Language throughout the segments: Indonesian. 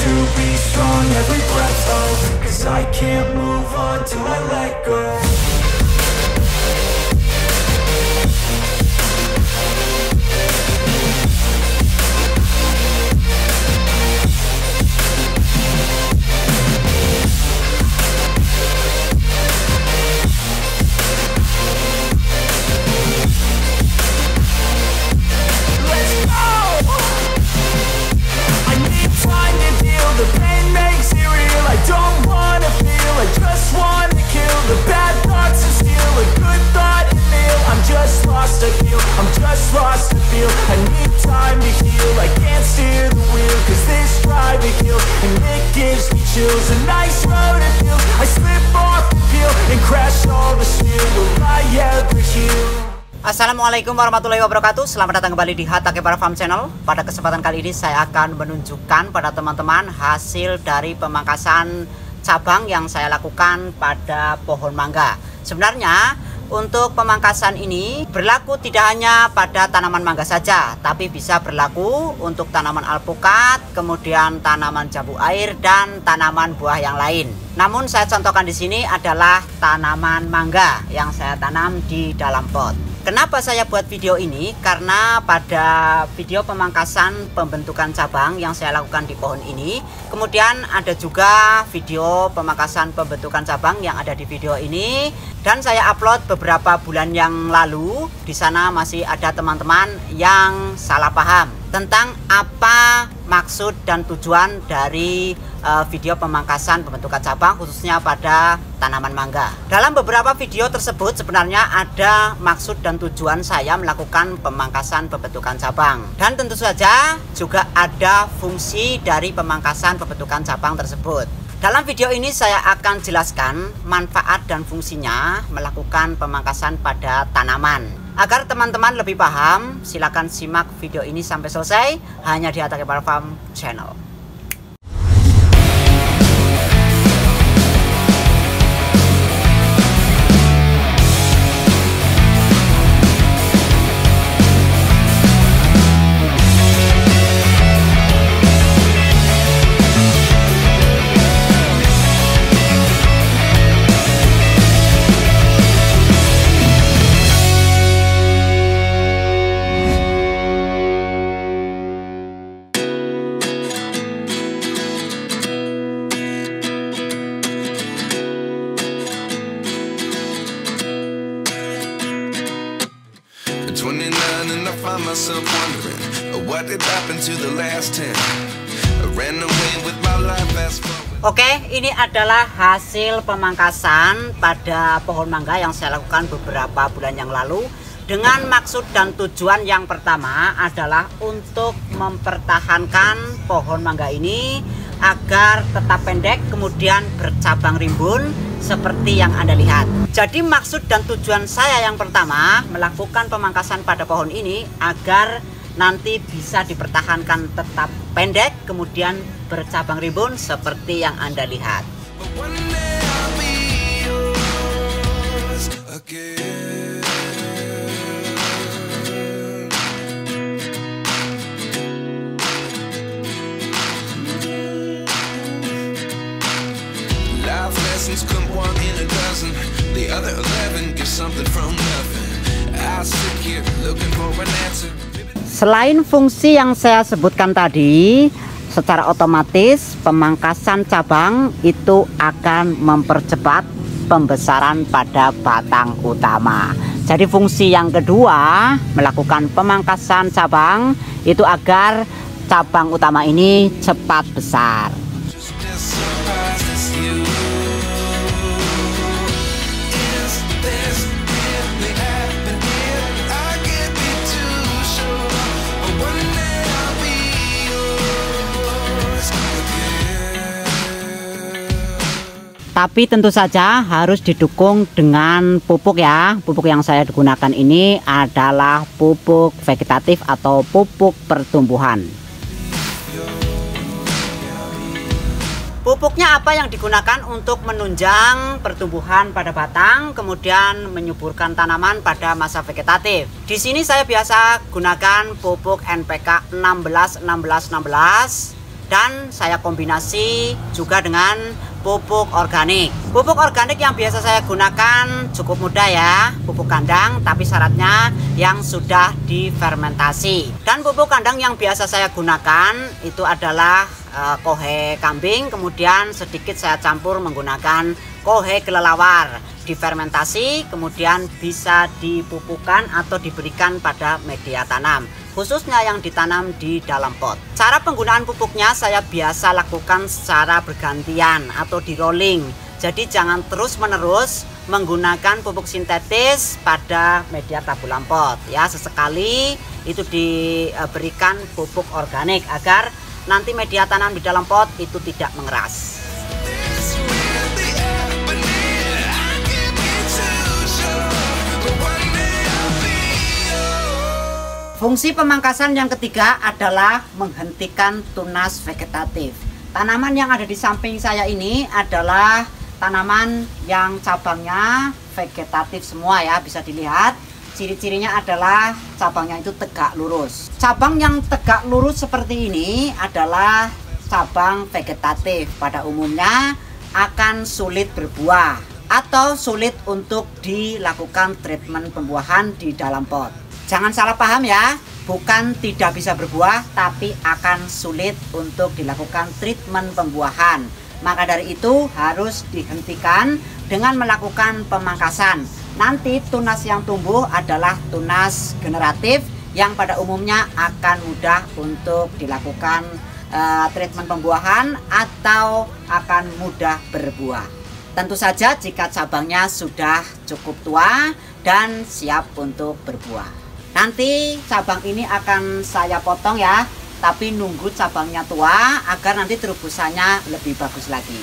to be strong, every breath hold, 'cause I can't move on till I let go. The pain makes it real, I don't wanna feel, I just wanna kill the bad thoughts and steal a good thought and feel. I'm just lost to feel, I'm just lost to feel. I need time to heal, I can't steer the wheel, 'cause this drive it kills, and it gives me chills. A nice road it feels, I slip off the peel and crash all the steel. Will I ever heal? Assalamualaikum warahmatullahi wabarakatuh. Selamat datang kembali di Hatake Para Farm Channel. Pada kesempatan kali ini saya akan menunjukkan pada teman-teman hasil dari pemangkasan cabang yang saya lakukan pada pohon mangga. Sebenarnya untuk pemangkasan ini berlaku tidak hanya pada tanaman mangga saja, tapi bisa berlaku untuk tanaman alpukat, kemudian tanaman jambu air dan tanaman buah yang lain. Namun saya contohkan di sini adalah tanaman mangga yang saya tanam di dalam pot. Kenapa saya buat video ini? Karena pada video pemangkasan pembentukan cabang yang saya lakukan di pohon ini, kemudian ada juga video pemangkasan pembentukan cabang yang ada di video ini, dan saya upload beberapa bulan yang lalu. Di sana masih ada teman-teman yang salah paham tentang apa maksud dan tujuan dari video pemangkasan pembentukan cabang, khususnya pada tanaman mangga. Dalam beberapa video tersebut sebenarnya ada maksud dan tujuan saya melakukan pemangkasan pembentukan cabang, dan tentu saja juga ada fungsi dari pemangkasan pembentukan cabang tersebut. Dalam video ini saya akan jelaskan manfaat dan fungsinya melakukan pemangkasan pada tanaman. Agar teman-teman lebih paham, silakan simak video ini sampai selesai hanya di Hatake Para Farm Channel. Myself wondering what did happen to the last 10. I ran away with my life fast forward. Oke, ini adalah hasil pemangkasan pada pohon mangga yang saya lakukan beberapa bulan yang lalu, dengan maksud dan tujuan yang pertama adalah untuk mempertahankan pohon mangga ini agar tetap pendek kemudian bercabang rimbun seperti yang Anda lihat. Jadi maksud dan tujuan saya yang pertama melakukan pemangkasan pada pohon ini agar nanti bisa dipertahankan tetap pendek kemudian bercabang rimbun seperti yang Anda lihat. Come one in a dozen, the other 11 get something from nothing. I sit here looking for an answer. Selain fungsi yang saya sebutkan tadi, secara otomatis pemangkasan cabang itu akan mempercepat pembesaran pada batang utama. Jadi fungsi yang kedua melakukan pemangkasan cabang itu agar cabang utama ini cepat besar. Tapi tentu saja harus didukung dengan pupuk ya. Pupuk yang saya gunakan ini adalah pupuk vegetatif atau pupuk pertumbuhan. Pupuknya apa yang digunakan untuk menunjang pertumbuhan pada batang, kemudian menyuburkan tanaman pada masa vegetatif. Di sini saya biasa gunakan pupuk NPK 16 16 16 dan saya kombinasi juga dengan pupuk organik. Pupuk organik yang biasa saya gunakan cukup mudah ya, pupuk kandang, tapi syaratnya yang sudah difermentasi. Dan pupuk kandang yang biasa saya gunakan itu adalah kohe kambing, kemudian sedikit saya campur menggunakan kohe kelelawar, difermentasi, kemudian bisa dipupukkan atau diberikan pada media tanam, khususnya yang ditanam di dalam pot. Cara penggunaan pupuknya saya biasa lakukan secara bergantian atau di rolling. Jadi jangan terus menerus menggunakan pupuk sintetis pada media tabulam pot ya. Sesekali itu diberikan pupuk organik agar nanti media tanam di dalam pot itu tidak mengeras. Fungsi pemangkasan yang ketiga adalah menghentikan tunas vegetatif. Tanaman yang ada di samping saya ini adalah tanaman yang cabangnya vegetatif semua ya, bisa dilihat. Ciri-cirinya adalah cabangnya itu tegak lurus. Cabang yang tegak lurus seperti ini adalah cabang vegetatif. Pada umumnya akan sulit berbuah atau sulit untuk dilakukan treatment pembuahan di dalam pot. Jangan salah paham ya, bukan tidak bisa berbuah, tapi akan sulit untuk dilakukan treatment pembuahan. Maka dari itu harus dihentikan dengan melakukan pemangkasan. Nanti tunas yang tumbuh adalah tunas generatif yang pada umumnya akan mudah untuk dilakukan treatment pembuahan atau akan mudah berbuah. Tentu saja jika cabangnya sudah cukup tua dan siap untuk berbuah. Nanti cabang ini akan saya potong ya, tapi nunggu cabangnya tua agar nanti terubusannya lebih bagus lagi.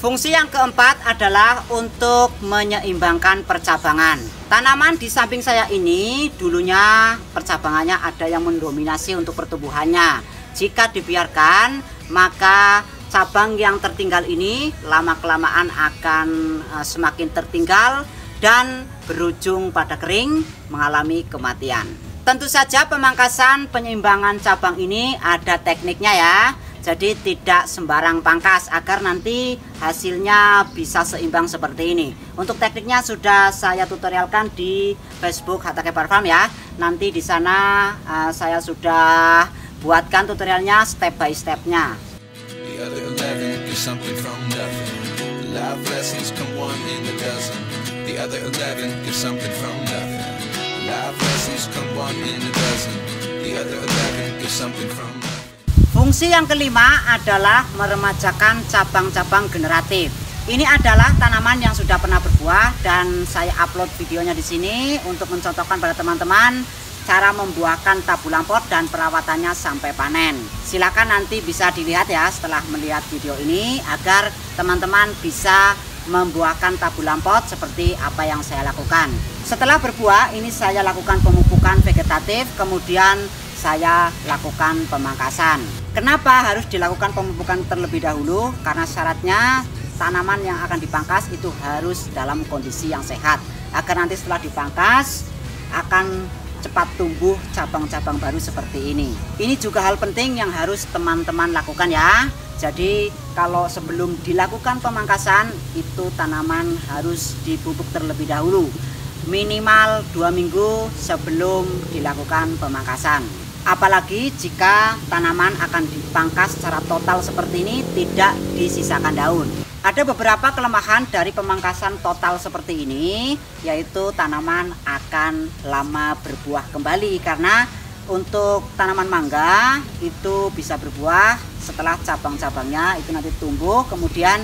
Fungsi yang keempat adalah untuk menyeimbangkan percabangan. Tanaman di samping saya ini dulunya percabangannya ada yang mendominasi untuk pertumbuhannya. Jika dibiarkan, maka cabang yang tertinggal ini lama-kelamaan akan semakin tertinggal dan berujung pada kering, mengalami kematian. Tentu saja pemangkasan penyeimbangan cabang ini ada tekniknya ya. Jadi tidak sembarang pangkas agar nanti hasilnya bisa seimbang seperti ini. Untuk tekniknya sudah saya tutorialkan di Facebook Hatake Bar Farm ya. Nanti di sana saya sudah buatkan tutorialnya step by stepnya. Fungsi yang kelima adalah meremajakan cabang-cabang generatif. Ini adalah tanaman yang sudah pernah berbuah dan saya upload videonya di sini untuk mencontohkan pada teman-teman cara membuahkan tabulam pot dan perawatannya sampai panen. Silakan nanti bisa dilihat ya setelah melihat video ini agar teman-teman bisa membuahkan tabulam pot seperti apa yang saya lakukan. Setelah berbuah ini saya lakukan pemupukan vegetatif, kemudian saya lakukan pemangkasan. Kenapa harus dilakukan pemupukan terlebih dahulu? Karena syaratnya tanaman yang akan dipangkas itu harus dalam kondisi yang sehat agar nanti setelah dipangkas akan cepat tumbuh cabang-cabang baru seperti ini. Ini juga hal penting yang harus teman-teman lakukan ya. Jadi kalau sebelum dilakukan pemangkasan itu tanaman harus dipupuk terlebih dahulu, minimal 2 minggu sebelum dilakukan pemangkasan. Apalagi jika tanaman akan dipangkas secara total seperti ini, tidak disisakan daun. Ada beberapa kelemahan dari pemangkasan total seperti ini, yaitu tanaman akan lama berbuah kembali. Karena untuk tanaman mangga itu bisa berbuah setelah cabang-cabangnya itu nanti tumbuh, kemudian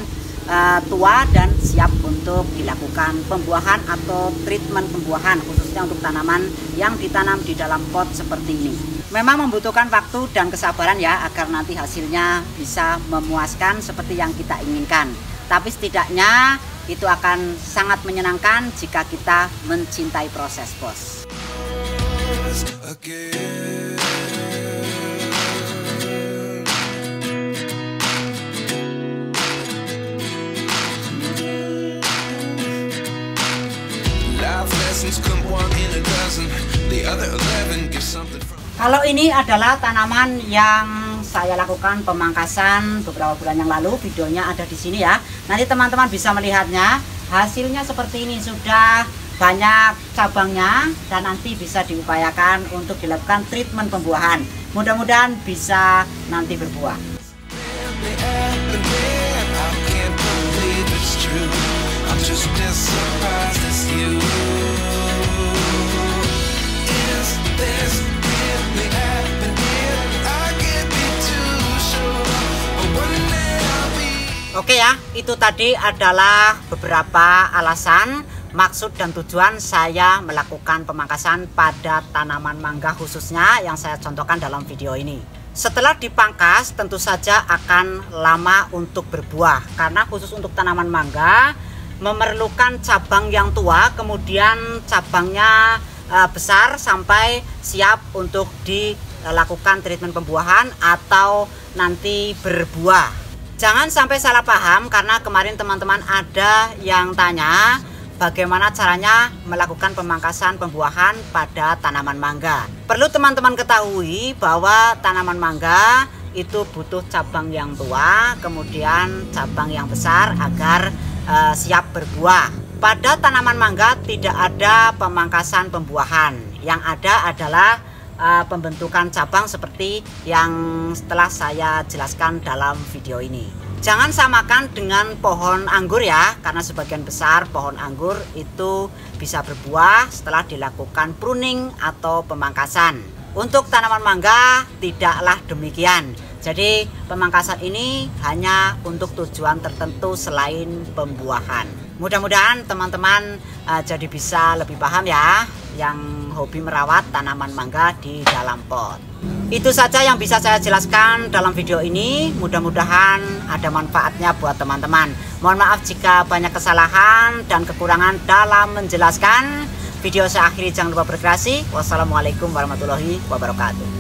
tua dan siap untuk dilakukan pembuahan atau treatment pembuahan, khususnya untuk tanaman yang ditanam di dalam pot seperti ini. Memang membutuhkan waktu dan kesabaran ya agar nanti hasilnya bisa memuaskan seperti yang kita inginkan. Tapi setidaknya itu akan sangat menyenangkan jika kita mencintai proses, bos. Kalau ini adalah tanaman yang saya lakukan pemangkasan beberapa bulan yang lalu, videonya ada di sini ya. Nanti teman-teman bisa melihatnya. Hasilnya seperti ini, sudah banyak cabangnya dan nanti bisa diupayakan untuk dilakukan treatment pembuahan. Mudah-mudahan bisa nanti berbuah. Oke ya, itu tadi adalah beberapa alasan, maksud dan tujuan saya melakukan pemangkasan pada tanaman mangga khususnya yang saya contohkan dalam video ini. Setelah dipangkas tentu saja akan lama untuk berbuah, karena khusus untuk tanaman mangga memerlukan cabang yang tua, kemudian cabangnya besar sampai siap untuk dilakukan treatment pembuahan atau nanti berbuah. Jangan sampai salah paham, karena kemarin teman-teman ada yang tanya bagaimana caranya melakukan pemangkasan pembuahan pada tanaman mangga. Perlu teman-teman ketahui bahwa tanaman mangga itu butuh cabang yang tua, kemudian cabang yang besar agar siap berbuah. Pada tanaman mangga tidak ada pemangkasan pembuahan, yang ada adalah pembentukan cabang seperti yang setelah saya jelaskan dalam video ini. Jangan samakan dengan pohon anggur ya, karena sebagian besar pohon anggur itu bisa berbuah setelah dilakukan pruning atau pemangkasan. Untuk tanaman mangga tidaklah demikian. Jadi pemangkasan ini hanya untuk tujuan tertentu selain pembuahan. Mudah-mudahan teman-teman jadi bisa lebih paham ya, yang hobi merawat tanaman mangga di dalam pot. Itu saja yang bisa saya jelaskan dalam video ini. Mudah-mudahan ada manfaatnya buat teman-teman. Mohon maaf jika banyak kesalahan dan kekurangan dalam menjelaskan. Video saya akhiri, jangan lupa berkreasi. Wassalamualaikum warahmatullahi wabarakatuh.